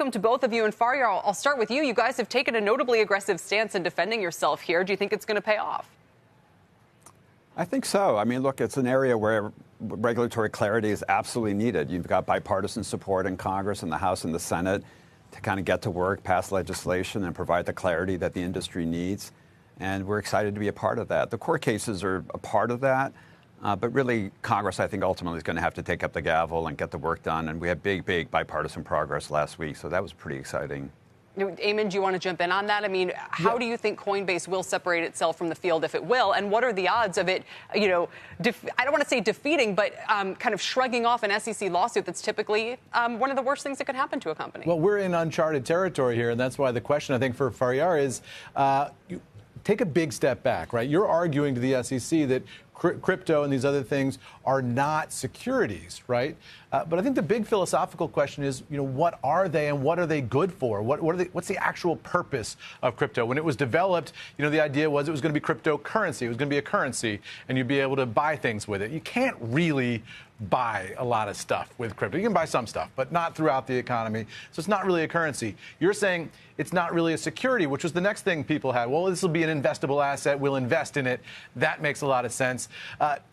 welcome to both of you. And Faryar, I'll start with you. You guys have taken a notably aggressive stance in defending yourself here. Do you think it's going to pay off? I think so. I mean, look, it's an area where regulatory clarity is absolutely needed. You've got bipartisan support in Congress and the House and the Senate to kind of get to work, pass legislation, and provide the clarity that the industry needs. And we're excited to be a part of that. The court cases are a part of that. But really, Congress, I think, ultimately is going to have to take up the gavel and get the work done. And we had big bipartisan progress last week. So that was pretty exciting. Eamon, do you want to jump in on that? I mean, how do you think Coinbase will separate itself from the field if it will? And what are the odds of it, I don't want to say defeating, but kind of shrugging off an SEC lawsuit that's typically one of the worst things that could happen to a company? Well, we're in uncharted territory here. And that's why the question, I think, for Faryar is take a big step back, right? You're arguing to the SEC that crypto and these other things are not securities, right? But I think the big philosophical question is, what are they and what are they good for? What's the actual purpose of crypto? When it was developed, the idea was it was going to be cryptocurrency. It was going to be a currency, and you'd be able to buy things with it. You can't really buy a lot of stuff with crypto. You can buy some stuff, but not throughout the economy. So it's not really a currency. You're saying it's not really a security, which was the next thing people had. Well, this will be an investable asset. We'll invest in it. That makes a lot of sense.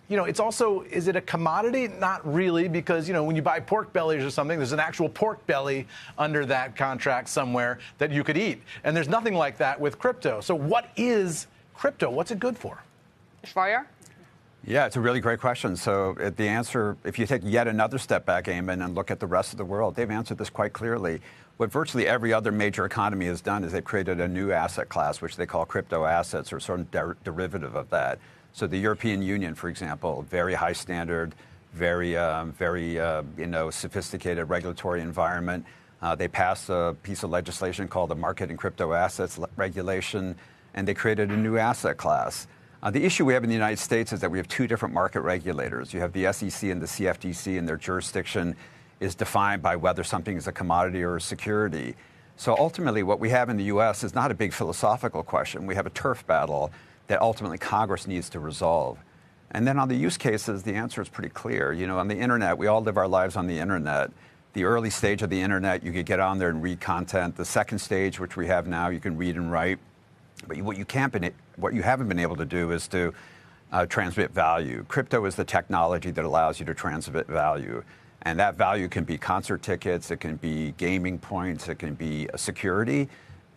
It's also, is it a commodity? Not really, because, when you buy pork bellies or something, there's an actual pork belly under that contract somewhere that you could eat. And there's nothing like that with crypto. So what is crypto? What's it good for? Faryar? Yeah, it's a really great question. So the answer, if you take yet another step back, Eamon, and look at the rest of the world, they've answered this quite clearly. What virtually every other major economy has done is they've created a new asset class, which they call crypto assets, or sort of derivative of that. So the European Union, for example, very high standard, very sophisticated regulatory environment. They passed a piece of legislation called the Market in Crypto Assets Regulation, and they created a new asset class. The issue we have in the United States is that we have two different market regulators. You have the SEC and the CFTC, and their jurisdiction is defined by whether something is a commodity or a security. So ultimately, what we have in the U.S. is not a big philosophical question. We have a turf battle that ultimately Congress needs to resolve. And then on the use cases, the answer is pretty clear. On the Internet, we all live our lives on the Internet. The early stage of the Internet, you could get on there and read content. The second stage, which we have now, you can read and write. But what you haven't been able to do is to transmit value. Crypto is the technology that allows you to transmit value. And that value can be concert tickets, it can be gaming points, it can be a security,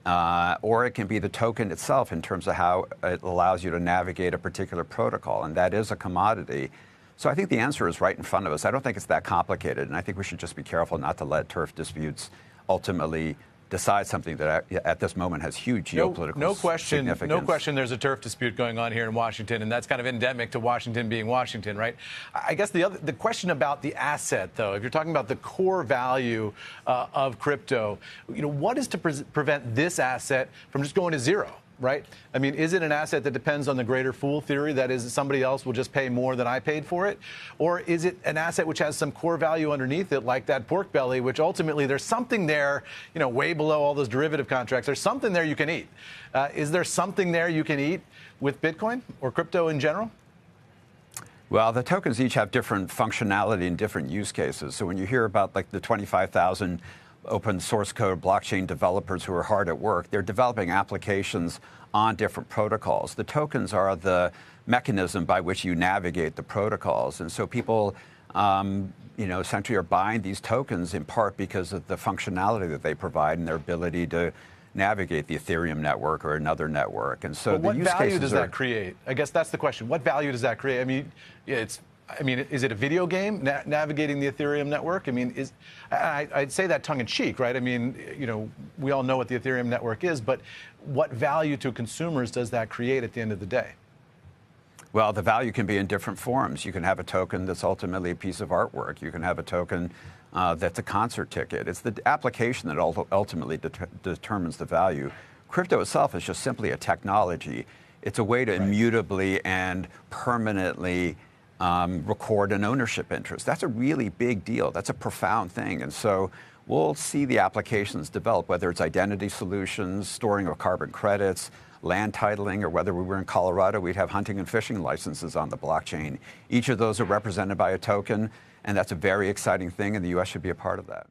or it can be the token itself in terms of how it allows you to navigate a particular protocol. And that is a commodity. So I think the answer is right in front of us. I don't think it's that complicated. And I think we should just be careful not to let turf disputes ultimately decide something that at this moment has huge geopolitical significance. No question there's a turf dispute going on here in Washington, and that's kind of endemic to Washington being Washington, right? I guess the question about the asset, though, if you're talking about the core value of crypto, what is to prevent this asset from just going to zero? Right? I mean, is it an asset that depends on the greater fool theory? That is, somebody else will just pay more than I paid for it? Or is it an asset which has some core value underneath it, like that pork belly, which ultimately there's something there, way below all those derivative contracts. There's something there you can eat. Is there something there you can eat with Bitcoin or crypto in general? Well, the tokens each have different functionality and different use cases. So when you hear about like the 25,000 open source code blockchain developers who are hard at work, they're developing applications on different protocols. The tokens are the mechanism by which you navigate the protocols. And so people, essentially are buying these tokens in part because of the functionality that they provide and their ability to navigate the Ethereum network or another network. And so what value does that create? I guess that's the question. What value does that create? I mean, is it a video game navigating the Ethereum network? I mean, I'd say that tongue in cheek, right? I mean, we all know what the Ethereum network is, but what value to consumers does that create at the end of the day? Well, the value can be in different forms. You can have a token that's ultimately a piece of artwork. You can have a token that's a concert ticket. It's the application that ultimately determines the value. Crypto itself is just simply a technology. It's a way to immutably and permanently record an ownership interest. That's a really big deal. That's a profound thing. And so we'll see the applications develop, whether it's identity solutions, storing of carbon credits, land titling, or whether we were in Colorado, we'd have hunting and fishing licenses on the blockchain. Each of those are represented by a token, and that's a very exciting thing, and the U.S. should be a part of that.